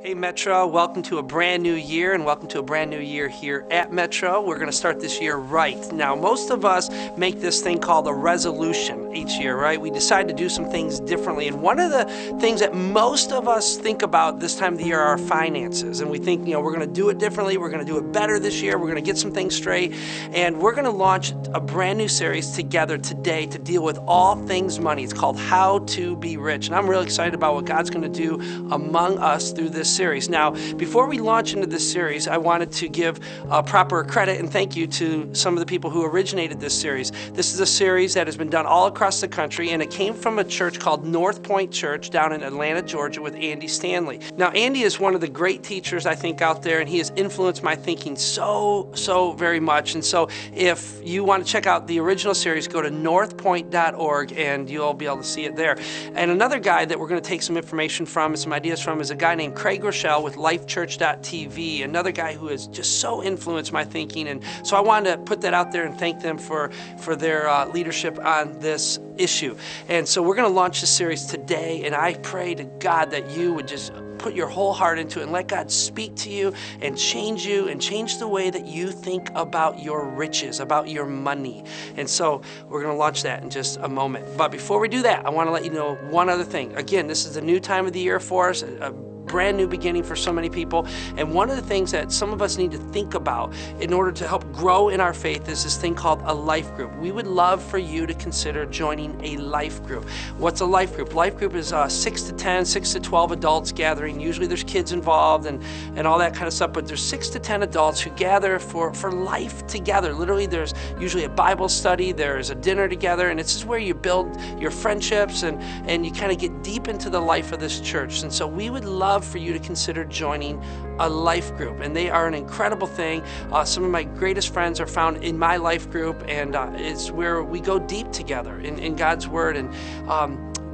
Hey Metro, welcome to a brand new year and welcome to a brand new year here at Metro. We're going to start this year right. Now, most of us make this thing called a resolution each year, right? We decide to do some things differently. And one of the things that most of us think about this time of the year are our finances. And we think, we're going to do it differently. We're going to do it better this year. We're going to get some things straight. And we're going to launch a brand new series together today to deal with all things money. It's called How to Be Rich. And I'm really excited about what God's going to do among us through this series. Now, before we launch into this series, I wanted to give proper credit and thank you to some of the people who originated this series. This is a series that has been done all across the country, and it came from a church called North Point Church down in Atlanta, Georgia, with Andy Stanley. Now, Andy is one of the great teachers, I think, out there, and he has influenced my thinking so very much. And so if you want to check out the original series, go to northpoint.org, and you'll be able to see it there. And another guy that we're going to take some information from and some ideas from is a guy named Craig Rochelle with lifechurch.tv, another guy who has just so influenced my thinking. And so I wanted to put that out there and thank them for their leadership on this issue. And so we're going to launch this series today, and I pray to God that you would just put your whole heart into it and let God speak to you and change the way that you think about your riches, about your money. And so we're going to launch that in just a moment. But before we do that, I want to let you know one other thing. Again, this is a new time of the year for us, a brand new beginning for so many people. And one of the things that some of us need to think about in order to help grow in our faith is this thing called a life group. We would love for you to consider joining a life group. What's a life group? Life group is 6 to 12 adults gathering. Usually there's kids involved and all that kind of stuff, but there's 6 to 10 adults who gather for life together. Literally, there's usually a Bible study, there's a dinner together, and it's just where you build your friendships and you kind of get deep into the life of this church. And so we would love for you to consider joining a life group, and they are an incredible thing. Some of my greatest friends are found in my life group, and it's where we go deep together in God's Word. And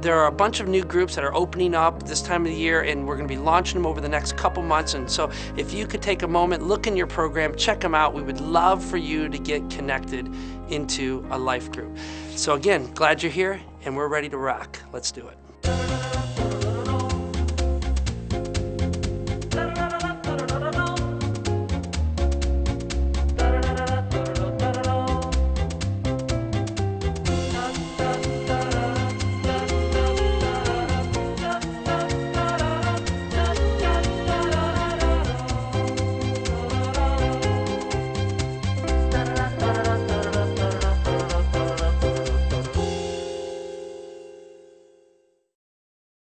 there are a bunch of new groups that are opening up this time of the year, and we're going to be launching them over the next couple months. And so if you could take a moment, look in your program, check them out. We would love for you to get connected into a life group. So again, glad you're here, and we're ready to rock. Let's do it.